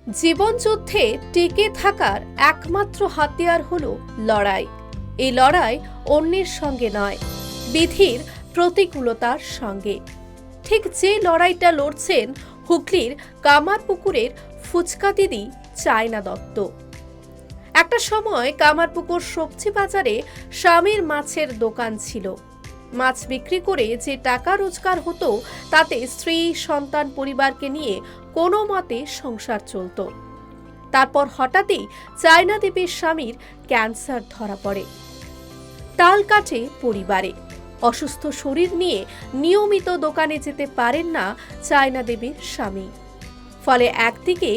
জীবনযুদ্ধে টিকে থাকার একমাত্র হাতিয়ার হলো লড়াই। এই লড়াই অন্যের সঙ্গে নয়, বিধির প্রতিকূলতার সঙ্গে। ঠিক যে লড়াইটা লড়ছেন হুগলির কামারপুকুরের ফুচকা দিদি চায়না দত্ত। একটা সময় কামারপুকুর সবজি বাজারে স্বামীর মাছের দোকান ছিল। মাছ বিক্রি করে যে টাকা রোজগার হতো তাতে স্ত্রী, সন্তান, পরিবারকে নিয়ে কোনো মতে সংসার চলত। তারপর হঠাৎই চায়না দেবীর স্বামীর ক্যান্সার ধরা পড়ে। তাল কাটে পরিবারে। অসুস্থ শরীর নিয়ে নিয়মিত দোকানে যেতে পারেন না চায়না দেবীর স্বামী। ফলে একদিকে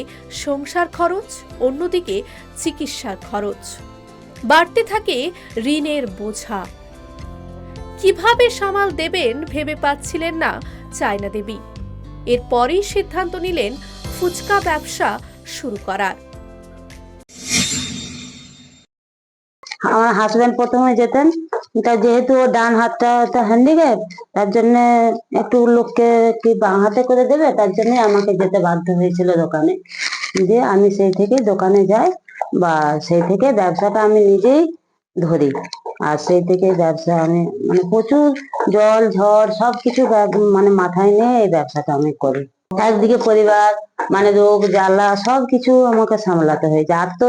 সংসার খরচ, অন্যদিকে চিকিৎসার খরচ। বাড়তে থাকে ঋণের বোঝা। কিভাবে সামাল দেবেন ভেবে পাচ্ছিলেন না চায়না দেবী। এরপরই সিদ্ধান্ত নিলেন ফুচকা ব্যবসা শুরু করার। আমার হাজবেন্ড প্রথমে যেতেন, তা যেহেতু ও ডান হাতটা হ্যান্ডিক্যাপ, তার জন্য একটু লোককে কি বাঁ হাতে করে দেবে, তার জন্য আমাকে যেতে বাধ্য হয়েছিল দোকানে। যে আমি সেই থেকে দোকানে যাই, বা সেই থেকে ব্যবসাটা আমি নিজেই ধরি। আর সেই থেকে ব্যবসা আমি মানে প্রচুর জল ঝড় সবকিছু মানে মাথায় নিয়ে এই ব্যবসাটা আমি করি। একদিকে পরিবার, মানে রোগ জ্বালা সবকিছু আমাকে সামলাতে হয়েছে। আর তো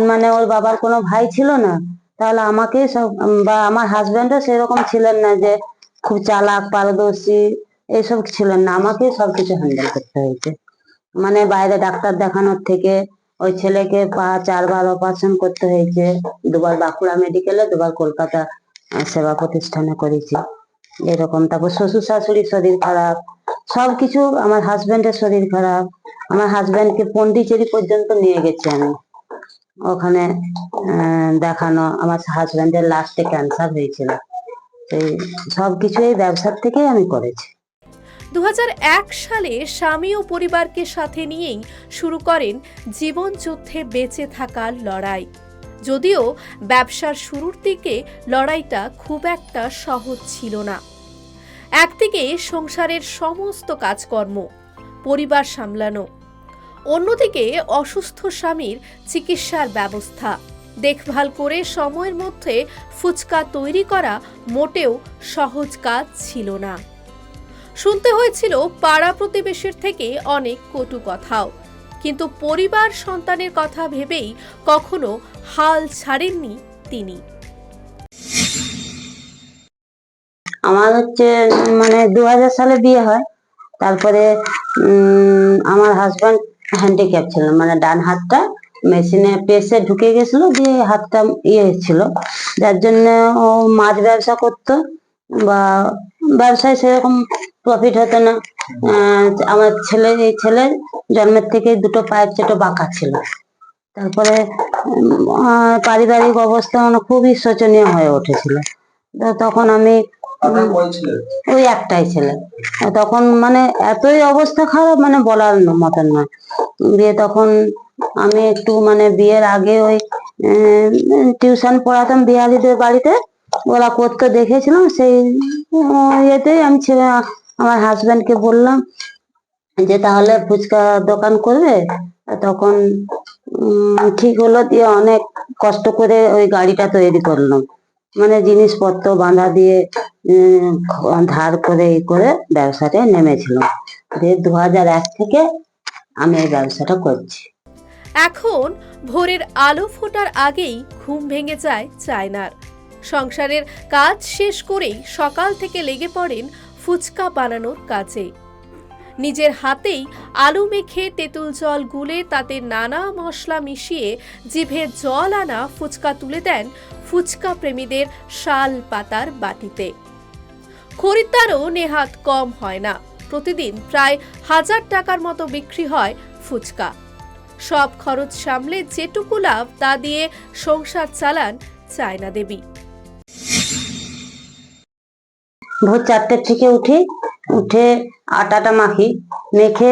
মানে ওর বাবার কোনো ভাই ছিল না, তাহলে আমাকে সব, বা আমার হাজবেন্ডও সেরকম ছিলেন না যে খুব চালাক পারদর্শী, এইসব ছিলেন না। আমাকে সবকিছু হ্যান্ডেল করতে হয়েছে। মানে বাইরে ডাক্তার দেখানোর থেকে ওই ছেলেকে পা 4বার অপারেশন করতে হয়েছে। 2বার বাঁকুড়া মেডিকেলে, 2বার কলকাতা সেবা প্রতিষ্ঠানে করেছি এরকম। তারপর শ্বশুর শাশুড়ির শরীর খারাপ, সবকিছু। আমার হাজবেন্ডের শরীর খারাপ, আমার হাজবেন্ডকে পন্ডিচেরি পর্যন্ত নিয়ে গেছি আমি ওখানে দেখানো। আমার হাজবেন্ডের লাস্টে ক্যান্সার হয়েছিল। এই সবকিছু এই ব্যবসার থেকেই আমি করেছি। 2001 সালে স্বামী ও পরিবারকে সাথে নিয়েই শুরু করেন জীবনযুদ্ধে বেঁচে থাকার লড়াই। যদিও ব্যবসার শুরুর দিকে লড়াইটা খুব একটা সহজ ছিল না। একদিকে সংসারের সমস্ত কাজকর্ম, পরিবার সামলানো, অন্যদিকে অসুস্থ স্বামীর চিকিৎসার ব্যবস্থা, দেখভাল করে সময়ের মধ্যে ফুচকা তৈরি করা মোটেও সহজ কাজ ছিল না। শুনতে হয়েছিল পাড়া প্রতিবেশীর থেকে অনেক কটু কথাও, কিন্তু পরিবার সন্তানের কথা ভেবেই কখনো হাল ছাড়েননি তিনি। আমার হচ্ছে মানে 2000 সালে বিয়ে হয়। তারপরে আমার হাজবেন্ড হ্যান্ডিক্যাপ ছিল, মানে ডান হাতটা মেশিনে প্রেসে ঢুকে গেছিল, দিয়ে হাতটা ইয়ে ছিল, যার জন্য ও মাছ ব্যবসা করতো, বা ব্যবসায় সেরকম প্রফিট হতো না। আমার এই ছেলের জন্মের থেকে দুটো পায়ের ছোট বাঁকা ছিল। তারপরে পারিবারিক অবস্থা মানে খুবই শোচনীয় হয়ে উঠেছিল। তখন আমি ওই একটাই ছেলে, তখন মানে এতই অবস্থা খারাপ, মানে বলার মতন নয়। দিয়ে তখন আমি একটু মানে বিয়ের আগে ওই টিউশন পড়াতাম বিহারিদের বাড়িতে, ওরা করতে দেখেছিলাম। সেই ইয়েতেই আমি আমার হাজবেন্ডকে বললাম যে তাহলে ফুচকা দোকান করবে। তখন ঠিক হলো। দিয়ে অনেক কষ্ট করে ওই গাড়িটা তৈরি করলাম, মানে জিনিসপত্র বাঁধা দিয়ে ধার করে এই করে ব্যবসাটায় নেমেছিলাম। দিয়ে 2001 থেকে আমি এই ব্যবসাটা করছি। এখন ভোরের আলো ফোটার আগেই ঘুম ভেঙে যায় চায়নার। সংসারের কাজ শেষ করেই সকাল থেকে লেগে পড়েন ফুচকা বানানোর কাজে। নিজের হাতেই আলু মেখে তেঁতুল জল গুলে তাতে নানা মশলা মিশিয়ে জিভে জল আনা ফুচকা তুলে দেন ফুচকা প্রেমীদের শাল পাতার বাটিতে। খরিদ্দারও নেহাত কম হয় না। প্রতিদিন প্রায় 1000 টাকার মতো বিক্রি হয় ফুচকা। সব খরচ সামলে যেটুকু লাভ তা দিয়ে সংসার চালান চায়না দেবী। ভোর 4টে থেকে উঠে আটাটা মেখে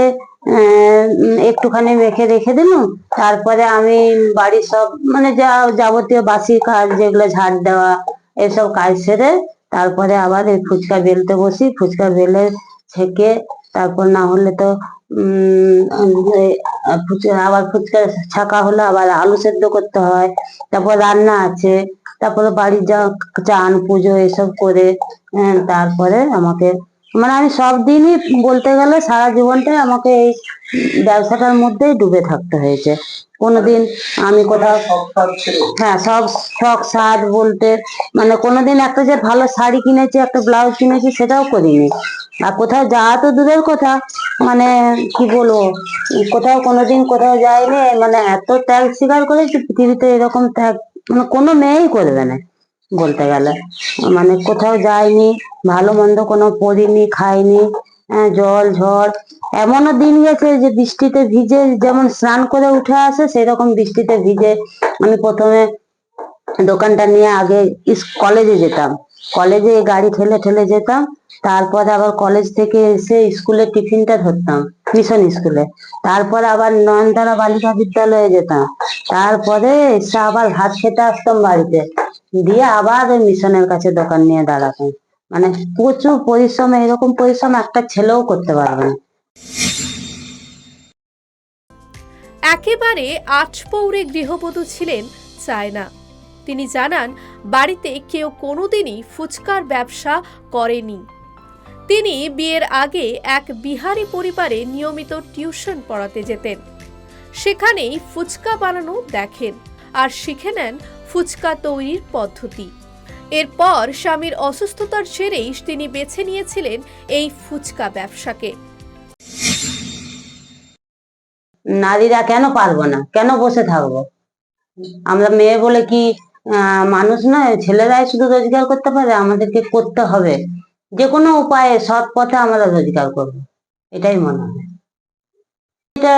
একটুখানি মেখে রেখে দিলাম। তারপরে আমি বাড়ির সব মানে যাবতীয় বাসি কাজ, যেগুলো ঝাড় দেওয়া, এসব কাজ সেরে তারপরে আবার এই ফুচকা বেলতে বসি। ফুচকা বেলে ছেঁকে, তারপর না হলে তো আবার ফুচকা ছাকা হলে আবার আলু সেদ্ধ করতে হয়, তারপর রান্না আছে, তারপরে বাড়ির যা চান পুজো এসব করে তারপরে আমাকে মানে আমি সব দিনই বলতে গেলে সারা জীবনটাই আমাকে এই ব্যবসাটার মধ্যেই ডুবে থাকতে হয়েছে। কোনোদিন আমি কোথাও হ্যাঁ সব শখ সাজ বলতে মানে কোনোদিন একটা যে ভালো শাড়ি কিনেছি একটা ব্লাউজ কিনেছি সেটাও করিনি। আর কোথাও যাওয়া তো দূরের কথা, মানে কি বলবো, কোথাও কোনোদিন কোথাও যাইনি, মানে এত ত্যাগ স্বীকার করেছি পৃথিবীতে এরকম ত্যাগ মানে কোনো মেয়েই করবে না বলতে গেলে। মানে কোথাও যাইনি, ভালো মন্দ কোনো পড়িনি খাইনি, জল ঝড় এমনও দিন গেছে যে বৃষ্টিতে ভিজে যেমন স্নান করে উঠে আসে সেরকম বৃষ্টিতে ভিজে আমি প্রথমে দোকানটা নিয়ে আগে কলেজে যেতাম, কলেজে গাড়ি ঠেলে ঠেলে যেতাম, তারপরে আবার কলেজ থেকে এসে স্কুলে টিফিনটা ধরতাম মিশন স্কুলে, তারপরে আবার নয়নতারা বালিকা বিদ্যালয়ে যেতাম, তারপরে এসে আবার ভাত খেতে আসতাম বাড়িতে, দিয়ে আবার ওই মিশনের কাছে দোকান নিয়ে দাঁড়াতাম। মানে প্রচুর পরিশ্রম, এরকম পরিশ্রম একটা ছেলেও করতে পারবে না। একেবারে আটপৌরে গৃহবধূ ছিলেন চায়না। তিনি জানান বাড়িতে কেউ কোনোদিনই ফুচকার ব্যবসা করেনি। তিনি বিয়ের আগে এক বিহারি পরিবারে নিয়মিত টিউশন পড়াতে যেতেন, সেখানেই ফুচকা বানানো দেখেন আর শিখে নেন ফুচকা তৈরির পদ্ধতি। এরপর স্বামীর অসুস্থতার জেরেই তিনি বেছে নিয়েছিলেন এই ফুচকা ব্যবসাকে। নারীরা কেন পারবো না, কেন বসে থাকবো? আমরা মেয়ে বলে কি মানুষ নয়? ছেলেরাই শুধু রোজগার করতে পারে? আমাদেরকে করতে হবে, যে কোনো উপায়ে সৎ পথে আমরা রোজগার করব, এটাই মনে হয়। এটা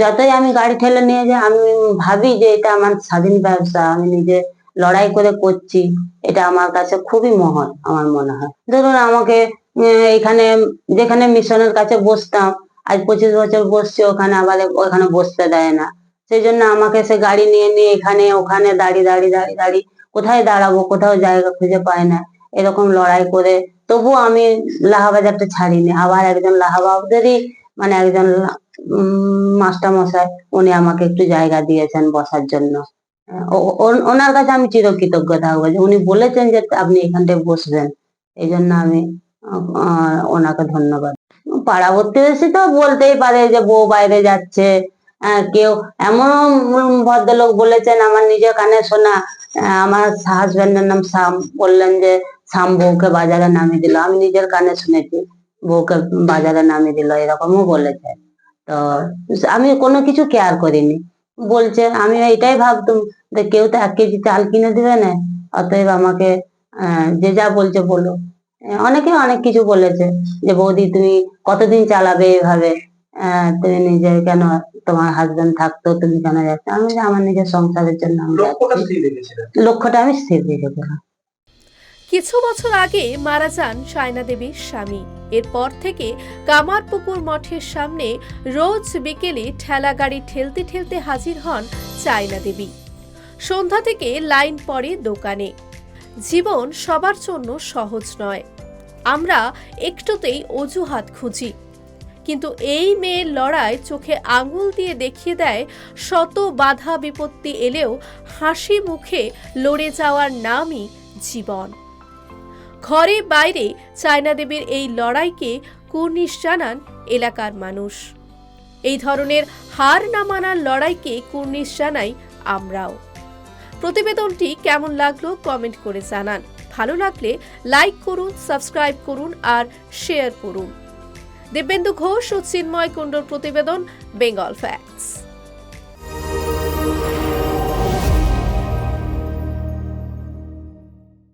যতই আমি গাড়ি ঠেলে নিয়ে যাই আমি ভাবি যে এটা আমার স্বাধীন ব্যবসা, আমি নিজে লড়াই করে করছি, এটা আমার কাছে খুবই মহৎ আমার মনে হয়। ধরুন আমাকে এখানে যেখানে মিশনের কাছে বসতাম, আজ 25 বছর বসছি, ওখানে আবার ওখানে বসতে দেয় না, সেই জন্য আমাকে সে গাড়ি নিয়ে নিয়ে এখানে ওখানে দাঁড়িয়ে দাঁড়িয়ে দাঁড়িয়ে দাঁড়িয়ে কোথায় দাঁড়াবো, কোথাও জায়গা খুঁজে পায় না, এরকম লড়াই করে তবু আমি লাহাবাজারটা ছাড়িনি। আবার একজন লাহাবাবদেরই মানে একজন মাস্টার মশাই উনি আমাকে একটু জায়গা দিয়েছেন বসার জন্য, ওনার কাছে আমি চিরকৃতজ্ঞ থাকবো যে উনি বলেছেন যে আপনি এখানটায় বসবেন, এই জন্য আমি ওনাকে ধন্যবাদ। পাড়া প্রতিবেশী তো বলতেই পারে যে বউ বাইরে যাচ্ছে, কেউ এমন ভদ্রলোক বলেছেন আমার নিজের কানে শোনা, আমার হাজবেন্ডের নাম শ্যাম, বললেন যে শ্যাম বউকে বাজারে নামিয়ে দিল, আমি নিজের কানে শুনেছি বউকে বাজারে নামিয়ে দিল, এরকমও বলেছে। তো আমি কোনো কিছু কেয়ার করিনি, বলছে আমি এটাই ভাবতাম যে কেউ তো 1 কেজি চাল কিনে দিবে না, অতএব আমাকে যে যা বলছে বলো। অনেকে অনেক কিছু বলেছে যে বৌদি তুমি কতদিন চালাবে এভাবে, তুমি নিজে কেন, তোমার হাজবেন্ড থাকতো তুমি কেন যাচ্ছ? আমি যে আমার নিজের সংসারের জন্য আমি লক্ষ্যটা আমি স্থির রেখেছিলাম। কিছু বছর আগে মারা যান চায়না দেবীর স্বামী। এরপর থেকে কামারপুকুর মঠের সামনে রোজ বিকেলে ঠেলা গাড়ি ঠেলতে ঠেলতে হাজির হন চায়না দেবী। সন্ধ্যা থেকে লাইন পড়ে দোকানে। জীবন সবার জন্য সহজ নয়, আমরা একটুতেই অজুহাত খুঁজি, কিন্তু এই মেয়ের লড়াই চোখে আঙুল দিয়ে দেখিয়ে দেয় শত বাধা বিপত্তি এলেও হাসি মুখে লড়ে যাওয়ার নামই জীবন। ঘরে বাইরে চায়না দেবীর এই লড়াইকে কুর্নিশ জানান এলাকার মানুষ। এই ধরনের হার না মানার লড়াইকে কুর্নিশ জানাই আমরাও। প্রতিবেদনটি কেমন লাগলো কমেন্ট করে জানান। ভালো লাগলে লাইক করুন, সাবস্ক্রাইব করুন আর শেয়ার করুন। দিব্যেন্দু ঘোষ ও চিন্ময় কুণ্ডুর প্রতিবেদন, বেঙ্গল ফ্যাক্টস।